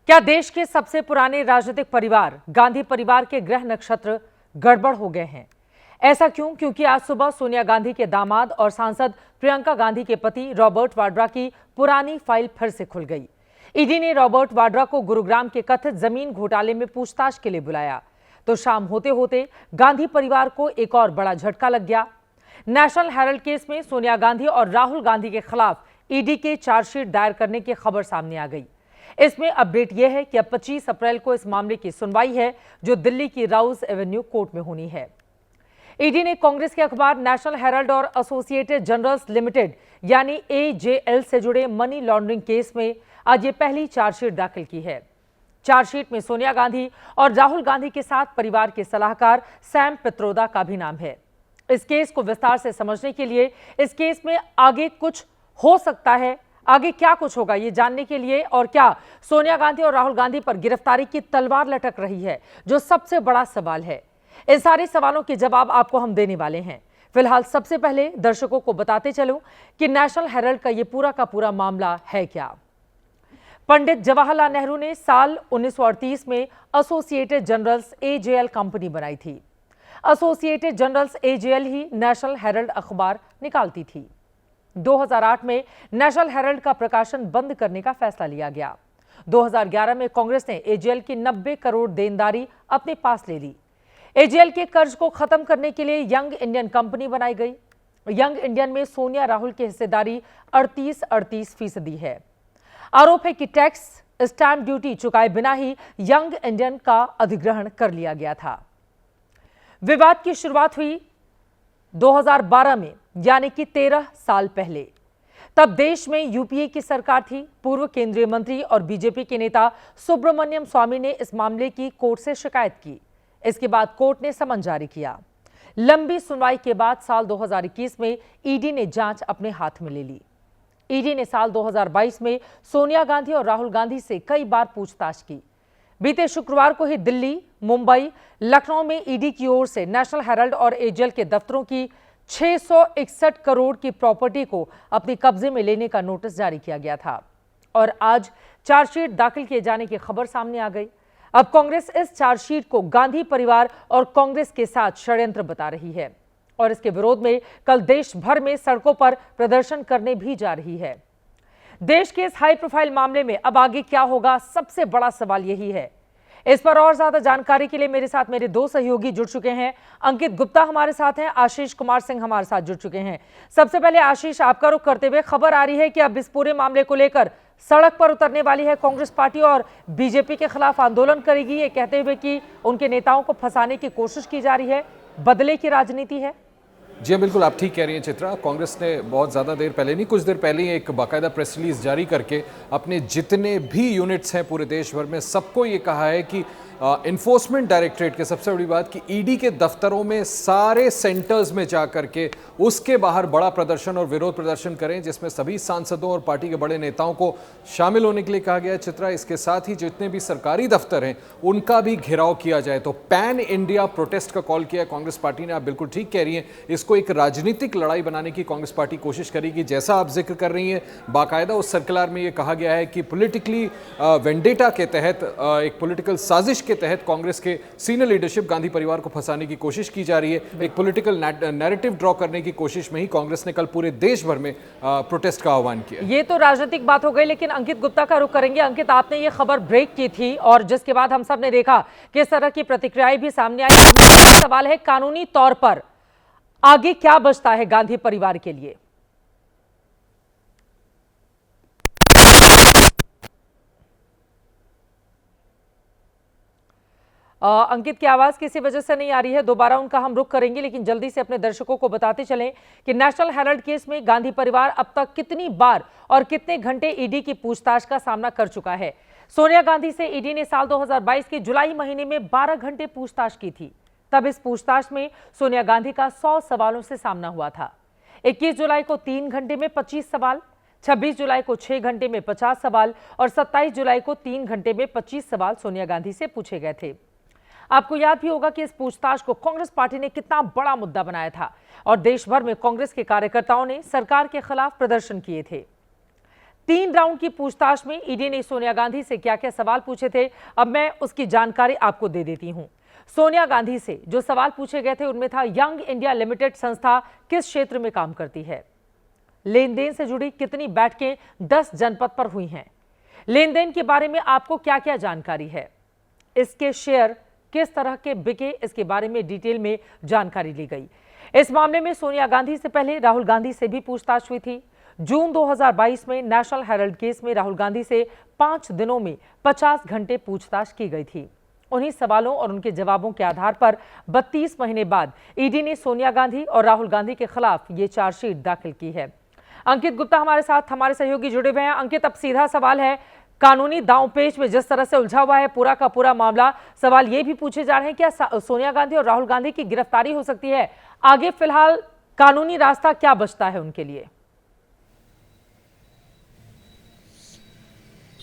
क्या देश के सबसे पुराने राजनीतिक परिवार गांधी परिवार के ग्रह नक्षत्र गड़बड़ हो गए हैं? ऐसा क्यों? क्योंकि आज सुबह सोनिया गांधी के दामाद और सांसद प्रियंका गांधी के पति रॉबर्ट वाड्रा की पुरानी फाइल फिर से खुल गई। ईडी ने रॉबर्ट वाड्रा को गुरुग्राम के कथित जमीन घोटाले में पूछताछ के लिए बुलाया, तो शाम होते होते गांधी परिवार को एक और बड़ा झटका लग गया। नेशनल हेराल्ड केस में सोनिया गांधी और राहुल गांधी के खिलाफ ईडी के चार्जशीट दायर करने की खबर सामने आ गई। इसमें अपडेट यह है कि अब 25 अप्रैल को इस मामले की सुनवाई है, जो दिल्ली की राउज एवेन्यू कोर्ट में होनी है। ईडी ने कांग्रेस के अखबार नेशनल हेराल्ड और एसोसिएटेड जर्नल्स लिमिटेड यानी एजेएल से जुड़े मनी लॉन्ड्रिंग केस में आज ये पहली चार्जशीट दाखिल की है। चार्जशीट में सोनिया गांधी और राहुल गांधी के साथ परिवार के सलाहकार सैम पित्रोदा का भी नाम है। इस केस को विस्तार से समझने के लिए इस केस में आगे कुछ हो सकता है, आगे क्या कुछ होगा, ये जानने के लिए और क्या सोनिया गांधी और राहुल गांधी पर गिरफ्तारी की तलवार लटक रही है, जो सबसे बड़ा सवाल है। इन सारे सवालों के जवाब आपको हम देने वाले हैं। फिलहाल सबसे पहले दर्शकों को बताते चलूं कि नेशनल हेराल्ड का ये पूरा का पूरा मामला है क्या। पंडित जवाहरलाल नेहरू ने साल 1938 में एसोसिएटेड जर्नल्स एजेएल कंपनी बनाई थी। एसोसिएटेड जर्नल्स एजेएल ही नेशनल हेराल्ड अखबार निकालती थी। 2008 में नेशनल हेराल्ड का प्रकाशन बंद करने का फैसला लिया गया। 2011 में कांग्रेस ने एजेएल की 90 करोड़ देनदारी अपने पास ले ली। एजेएल के कर्ज को खत्म करने के लिए यंग इंडियन कंपनी बनाई गई। यंग इंडियन में सोनिया राहुल की हिस्सेदारी 38% है। आरोप है कि टैक्स स्टैंप ड्यूटी चुकाए बिना ही यंग इंडियन का अधिग्रहण कर लिया गया था। विवाद की शुरुआत हुई 2012 में, यानी कि 13 साल पहले। तब देश में यूपीए की सरकार थी। पूर्व केंद्रीय मंत्री और बीजेपी के नेता सुब्रमण्यम स्वामी ने इस मामले की कोर्ट से शिकायत की। इसके बाद कोर्ट ने समन जारी किया। लंबी सुनवाई के बाद साल 2021 में ईडी ने जांच अपने हाथ में ले ली। ईडी ने साल 2022 में सोनिया गांधी और राहुल गांधी से कई बार पूछताछ की। बीते शुक्रवार को ही दिल्ली, मुंबई, लखनऊ में ईडी की ओर से नेशनल हेराल्ड और एजेएल के दफ्तरों की 661 करोड़ की प्रॉपर्टी को अपने कब्जे में लेने का नोटिस जारी किया गया था और आज चार्जशीट दाखिल किए जाने की खबर सामने आ गई। अब कांग्रेस इस चार्जशीट को गांधी परिवार और कांग्रेस के साथ षड्यंत्र बता रही है और इसके विरोध में कल देश भर में सड़कों पर प्रदर्शन करने भी जा रही है। देश के इस हाई प्रोफाइल मामले में अब आगे क्या होगा, सबसे बड़ा सवाल यही है। इस पर और ज्यादा जानकारी के लिए मेरे साथ मेरे दो सहयोगी जुड़ चुके हैं। अंकित गुप्ता हमारे साथ हैं, आशीष कुमार सिंह हमारे साथ जुड़ चुके हैं। सबसे पहले आशीष, आपका रुख करते हुए, खबर आ रही है कि अब इस पूरे मामले को लेकर सड़क पर उतरने वाली है कांग्रेस पार्टी और बीजेपी के खिलाफ आंदोलन करेगी, ये कहते हुए कि उनके नेताओं को फंसाने की कोशिश की जा रही है, बदले की राजनीति है। जी बिल्कुल, आप ठीक कह रही हैं चित्रा। कांग्रेस ने बहुत ज़्यादा देर पहले नहीं, कुछ देर पहले ही एक बाकायदा प्रेस रिलीज जारी करके अपने जितने भी यूनिट्स हैं पूरे देश भर में सबको ये कहा है कि इन्फोर्समेंट डायरेक्टरेट के सबसे बड़ी बात कि ईडी के दफ्तरों में सारे सेंटर्स में जा करके उसके बाहर बड़ा प्रदर्शन और विरोध प्रदर्शन करें, जिसमें सभी सांसदों और पार्टी के बड़े नेताओं को शामिल होने के लिए कहा गया है चित्रा। इसके साथ ही जितने भी सरकारी दफ्तर हैं उनका भी घेराव किया जाए। तो पैन इंडिया प्रोटेस्ट का कॉल किया है कांग्रेस पार्टी ने। आप बिल्कुल ठीक कह रही हैं, इसको एक राजनीतिक लड़ाई बनाने की कांग्रेस पार्टी कोशिश करेगी। जैसा आप जिक्र कर रही हैं, बाकायदा उस सर्कुलर में ये कहा गया है कि पॉलिटिकली वेंडेटा के तहत, एक पॉलिटिकल साजिश के तहत कांग्रेस के सीनियर लीडरशिप गांधी परिवार को फंसाने की कोशिश की जा रही है। एक पॉलिटिकल नैरेटिव ड्रॉ करने की कोशिश में ही कांग्रेस ने कल पूरे देश भर में प्रोटेस्ट का आह्वान किया। ये तो राजनीतिक बात हो गई, लेकिन अंकित गुप्ता का रुख करेंगे। अंकित, आपने ये खबर ब्रेक की थी और जिसके बाद हम सब ने देखा कि इस तरह की प्रतिक्रियाएं भी सामने आई। सवाल है, कानूनी तौर पर आगे क्या बचता है गांधी परिवार के लिए? अंकित की आवाज किसी वजह से नहीं आ रही है, दोबारा उनका हम रुख करेंगे, लेकिन जल्दी से अपने दर्शकों को बताते चलें कि नेशनल हेराल्ड केस में गांधी परिवार अब तक कितनी बार और कितने घंटे ईडी की पूछताछ का सामना कर चुका है। सोनिया गांधी से ईडी ने साल 2022 के जुलाई महीने में 12 घंटे पूछताछ की थी। तब इस पूछताछ में सोनिया गांधी का 100 सवालों से सामना हुआ था। 21 जुलाई को 3 घंटे में 25 सवाल, 26 जुलाई को 6 घंटे में 50 सवाल और 27 जुलाई को 3 घंटे में 25 सवाल सोनिया गांधी से पूछे गए थे। आपको याद भी होगा कि इस पूछताछ को कांग्रेस पार्टी ने कितना बड़ा मुद्दा बनाया था और देश भर में कांग्रेस के कार्यकर्ताओं ने सरकार के खिलाफ प्रदर्शन किए थे। 3 राउंड की पूछताछ में ईडी ने सोनिया गांधी से क्या क्या सवाल पूछे थे, अब मैं उसकी जानकारी आपको दे देती हूं। सोनिया गांधी से जो सवाल पूछे गए थे उनमें था, यंग इंडिया लिमिटेड संस्था किस क्षेत्र में काम करती है, लेन देन से जुड़ी कितनी बैठकें 10 जनपद पर हुई हैं, लेन देन के बारे में आपको क्या क्या जानकारी है, इसके शेयर किस तरह के बिके, इसके बारे में डिटेल में जानकारी ली गई। इस मामले में सोनिया गांधी से पहले राहुल गांधी से भी पूछताछ हुई थी। जून 2022 में नेशनल हेराल्ड केस में राहुल गांधी से 5 दिनों में 50 घंटे पूछताछ की गई थी। उन्हीं सवालों और उनके जवाबों के आधार पर 32 महीने बाद ईडी ने सोनिया गांधी और राहुल गांधी के खिलाफ ये चार्जशीट दाखिल की है। अंकित गुप्ता हमारे साथ, हमारे सहयोगी जुड़े हुए हैं। अंकित, अब सीधा सवाल है, कानूनी दांवपेच में जिस तरह से उलझा हुआ है पूरा का पूरा मामला, सवाल ये भी पूछे जा रहे हैं क्या सोनिया गांधी और राहुल गांधी की गिरफ्तारी हो सकती है? आगे फिलहाल कानूनी रास्ता क्या बचता है उनके लिए?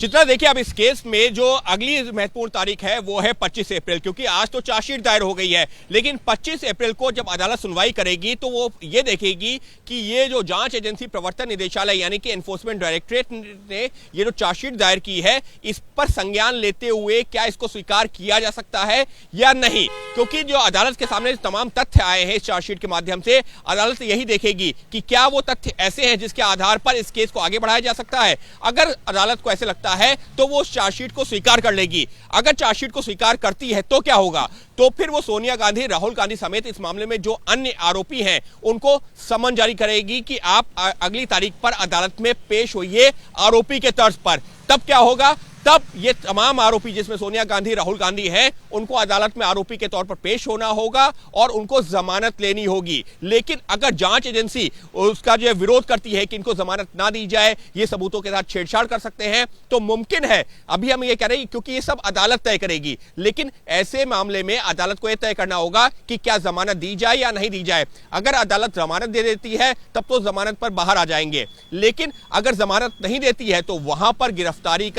चित्रा, देखिए अब इस केस में जो अगली महत्वपूर्ण तारीख है वो है 25 अप्रैल, क्योंकि आज तो चार्जशीट दायर हो गई है, लेकिन 25 अप्रैल को जब अदालत सुनवाई करेगी तो वो ये देखेगी कि ये जो जांच एजेंसी प्रवर्तन निदेशालय यानी कि एनफोर्समेंट डायरेक्टरेट ने ये जो चार्जशीट दायर की है इस पर संज्ञान लेते हुए क्या इसको स्वीकार किया जा सकता है या नहीं। क्योंकि जो अदालत के सामने तमाम तथ्य आए हैं इस चार्जशीट के माध्यम से, अदालत यही देखेगी कि क्या वो तथ्य ऐसे हैं जिसके आधार पर इस केस को आगे बढ़ाया जा सकता है। अगर अदालत को ऐसे लगता है तो वो चार्जशीट को स्वीकार कर लेगी। अगर चार्जशीट को स्वीकार करती है तो क्या होगा, तो फिर वो सोनिया गांधी, राहुल गांधी समेत इस मामले में जो अन्य आरोपी हैं उनको समन जारी करेगी कि आप अगली तारीख पर अदालत में पेश होइए आरोपी के तर्ज पर। तब क्या होगा, तब ये तमाम आरोपी जिसमें सोनिया गांधी, राहुल गांधी हैं, उनको अदालत में आरोपी के तौर पर पेश होना होगा और उनको जमानत लेनी होगी। लेकिन अगर जांच एजेंसी उसका जो विरोध करती है कि इनको जमानत ना दी जाए, ये सबूतों के साथ छेड़छाड़ कर सकते हैं, तो मुमकिन है, अभी हम ये कह रहे हैं क्योंकि ये सब अदालत तय करेगी, लेकिन ऐसे मामले में अदालत को यह तय करना होगा कि क्या जमानत दी जाए या नहीं दी जाए। अगर अदालत जमानत दे देती है तब तो जमानत पर बाहर आ जाएंगे, लेकिन अगर जमानत नहीं देती है तो वहां पर गिरफ्तारी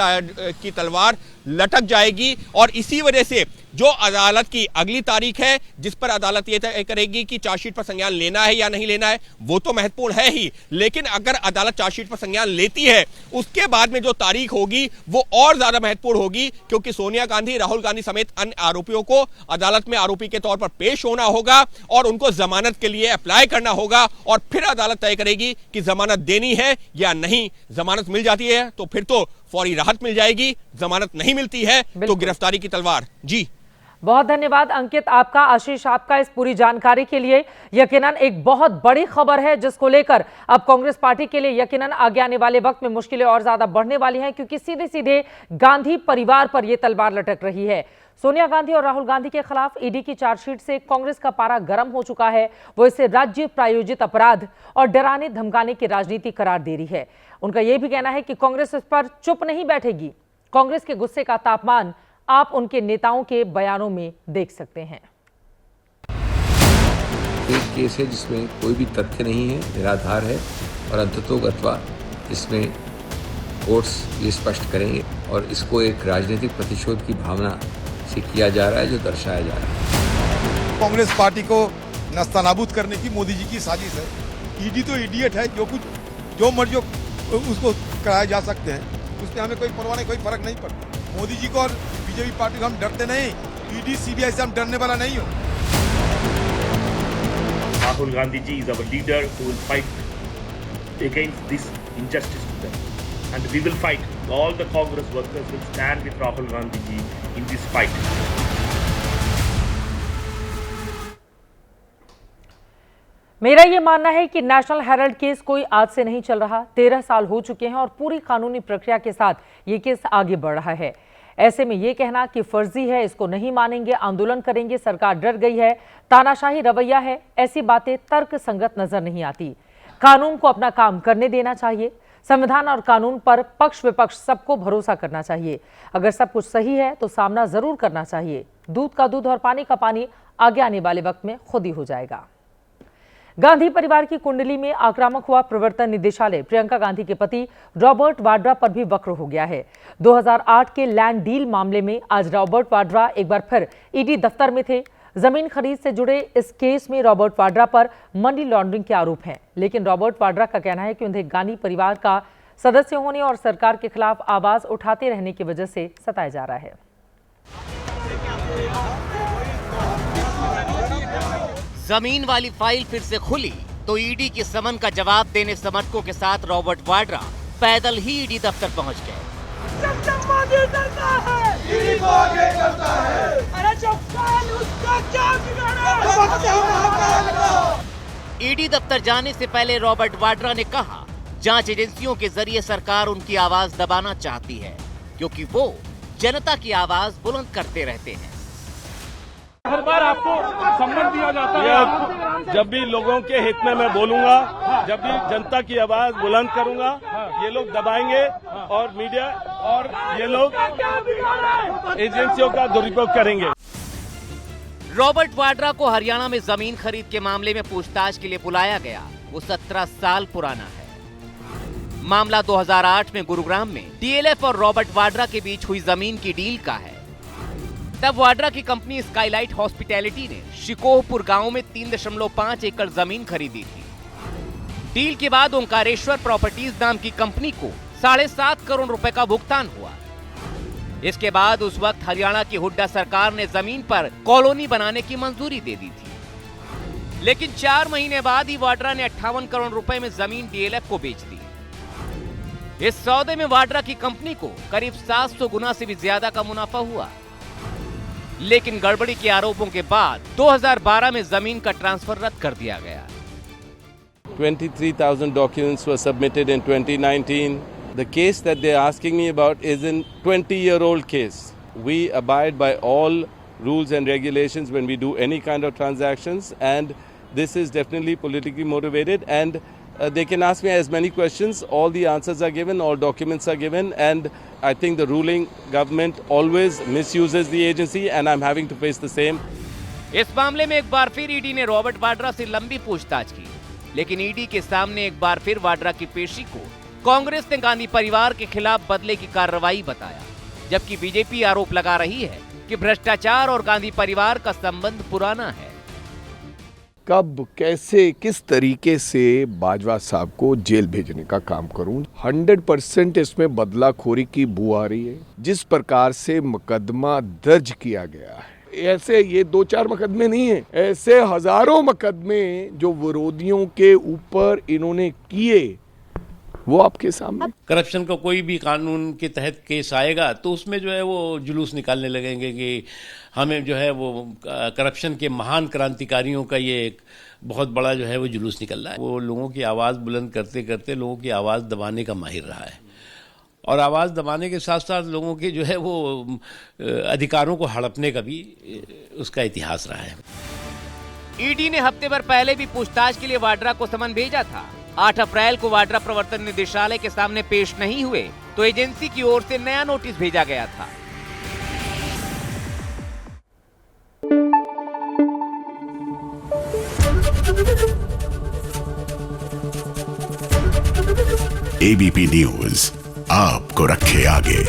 की तलवार लटक जाएगी। और इसी वजह से जो अदालत की अगली तारीख है जिस पर अदालत यह तय करेगी कि चार्जशीट पर संज्ञान लेना है या नहीं लेना है, वो तो महत्वपूर्ण है ही, लेकिन अगर अदालत चार्जशीट पर संज्ञान लेती है उसके बाद में जो तारीख होगी वो और ज्यादा महत्वपूर्ण होगी, क्योंकि सोनिया गांधी, राहुल गांधी समेत अन्य आरोपियों को अदालत में आरोपी के तौर पर पेश होना होगा और उनको जमानत के लिए अप्लाई करना होगा और फिर अदालत तय करेगी कि जमानत देनी है या नहीं। जमानत मिल जाती है तो फिर तो फौरी राहत मिल जाएगी, जमानत नहीं मिलती है तो गिरफ्तारी की तलवार। जी बहुत धन्यवाद अंकित आपका, आशीष आपका इस पूरी जानकारी के लिए। यकीनन एक बहुत बड़ी खबर है जिसको लेकर अब कांग्रेस पार्टी के लिए यकीनन आगे आने वाले वक्त में मुश्किलें और ज्यादा बढ़ने वाली हैं, क्योंकि सीधे सीधे गांधी परिवार पर यह तलवार लटक रही है। सोनिया गांधी और राहुल गांधी के खिलाफ ईडी की चार्जशीट से कांग्रेस का पारा गर्म हो चुका है। वो इसे राज्य प्रायोजित अपराध और डराने धमकाने की राजनीति करार दे रही है। उनका यह भी कहना है कि कांग्रेस इस पर चुप नहीं बैठेगी। कांग्रेस के गुस्से का तापमान आप उनके नेताओं के बयानों में देख सकते हैं। एक केस है जिसमें कोई भी तथ्य नहीं है, निराधार है और अंततोगत्वा इसमें कोर्ट्स ये स्पष्ट करेंगे और इसको एक राजनीतिक प्रतिशोध की भावना से किया जा रहा है जो दर्शाया जा रहा है। कांग्रेस पार्टी को नस्तानाबूद करने की मोदी जी की साजिश है। ईडी तो इडियट है, जो मर्जी उसको कराया जा सकते हैं, उसमें हमें कोई परवाह नहीं, कोई फर्क नहीं पड़ता। मोदी जी को और बीजेपी पार्टी को हम डरते नहीं, ईडी सीबीआई से हम डरने वाला नहीं हो। Rahul Gandhi ji is our leader who will fight against this injustice to them, and we will fight. All the Congress workers will stand with Rahul Gandhi ji in this fight. मेरा ये मानना है कि national Herald case कोई आज से नहीं चल रहा। 13 साल हो चुके हैं और पूरी कानूनी प्रक्रिया के साथ ये केस आगे बढ़ रहा है। ऐसे में ये कहना कि फर्जी है, इसको नहीं मानेंगे, आंदोलन करेंगे, सरकार डर गई है, तानाशाही रवैया है, ऐसी बातें तर्क संगत नजर नहीं आती। कानून को अपना काम करने देना चाहिए। संविधान और कानून पर पक्ष विपक्ष सबको भरोसा करना चाहिए। अगर सब कुछ सही है तो सामना जरूर करना चाहिए। दूध का दूध और पानी का पानी आगे आने वाले वक्त में खुद ही हो जाएगा। गांधी परिवार की कुंडली में आक्रामक हुआ प्रवर्तन निदेशालय प्रियंका गांधी के पति रॉबर्ट वाड्रा पर भी वक्र हो गया है। 2008 के लैंड डील मामले में आज रॉबर्ट वाड्रा एक बार फिर ईडी दफ्तर में थे। जमीन खरीद से जुड़े इस केस में रॉबर्ट वाड्रा पर मनी लॉन्ड्रिंग के आरोप हैं, लेकिन रॉबर्ट वाड्रा का कहना है कि उन्हें गांधी परिवार का सदस्य होने और सरकार के खिलाफ आवाज उठाते रहने की वजह से सताया जा रहा है। जमीन वाली फाइल फिर से खुली तो ईडी के समन का जवाब देने समर्थकों के साथ रॉबर्ट वाड्रा पैदल ही ईडी दफ्तर पहुंच गए। ईडी दफ्तर जाने से पहले रॉबर्ट वाड्रा ने कहा, जांच एजेंसियों के जरिए सरकार उनकी आवाज दबाना चाहती है क्योंकि वो जनता की आवाज बुलंद करते रहते हैं। हर बार आपको सम्मान दिया जाता है। जब भी लोगों के हित में मैं बोलूंगा, जब भी जनता की आवाज बुलंद करूंगा, ये लोग दबाएंगे और मीडिया और ये लोग एजेंसियों का दुरुपयोग करेंगे। रॉबर्ट वाड्रा को हरियाणा में जमीन खरीद के मामले में पूछताछ के लिए बुलाया गया। वो 17 साल पुराना है। मामला 2008 में गुरुग्राम में डीएलएफ और रॉबर्ट वाड्रा के बीच हुई जमीन की डील का है। तब वाड्रा की कंपनी स्काईलाइट हॉस्पिटैलिटी ने शिकोहपुर गांव में 3.5 एकड़ जमीन खरीदी थी। डील के बाद ओंकारेश्वर प्रॉपर्टीज नाम की कंपनी को 7.5 करोड़ रुपए का भुगतान हुआ। इसके बाद उस वक्त हरियाणा की हुड्डा सरकार ने जमीन पर कॉलोनी बनाने की मंजूरी दे दी थी। लेकिन 4 महीने बाद ही वाड्रा ने 58 करोड़ रुपए में जमीन डीएलएफ को बेच दी। इस सौदे में वाड्रा की कंपनी को करीब 700 गुना से भी ज्यादा का मुनाफा हुआ। लेकिन गड़बड़ी के आरोपों के बाद 2012 में जमीन का ट्रांसफर रद्द कर दिया गया। 23,000 documents were submitted in 2019. The case that they're asking me about is a 20-year-old case. We abide by all rules and regulations when we do any kind of transactions, and this is definitely politically motivated, and they can ask me as many questions. All the answers are given, all documents are given, and I think the ruling government always misuses the agency, and I'm having to face the same. इस मामले में एक बार फिर ED ने Robert Vadra से लंबी पूछताछ की, लेकिन ईडी के सामने एक बार फिर वाड्रा की पेशी को कांग्रेस ने गांधी परिवार के खिलाफ बदले की कार्रवाई बताया, जबकि बीजेपी आरोप लगा रही है कि भ्रष्टाचार और गांधी परिवार का संबंध पुराना है। कब, कैसे, किस तरीके से बाजवा साहब को जेल भेजने का काम करूं? 100% इसमें बदलाखोरी की बू आ रही है। जिस प्रकार से मुकदमा दर्ज किया गया है, ऐसे ये 2-4 मुकदमे नहीं है, ऐसे हजारों मुकदमे जो विरोधियों के ऊपर इन्होंने किए, वो आपके सामने। करप्शन का कोई भी कानून के तहत केस आएगा तो उसमें जो है वो जुलूस निकालने लगेंगे कि हमें जो है वो करप्शन के महान क्रांतिकारियों का ये एक बहुत बड़ा जो है वो जुलूस निकल रहा है। वो लोगों की आवाज़ बुलंद करते करते लोगों की आवाज़ दबाने का माहिर रहा है, और आवाज़ दबाने के साथ साथ लोगों के जो है वो अधिकारों को हड़पने का भी उसका इतिहास रहा है। ईडी ने हफ्ते भर पहले भी पूछताछ के लिए वाड्रा को समन भेजा था। 8 अप्रैल को वाड्रा प्रवर्तन निदेशालय के सामने पेश नहीं हुए तो एजेंसी की ओर से नया नोटिस भेजा गया था। एबीपी न्यूज आपको रखे आगे।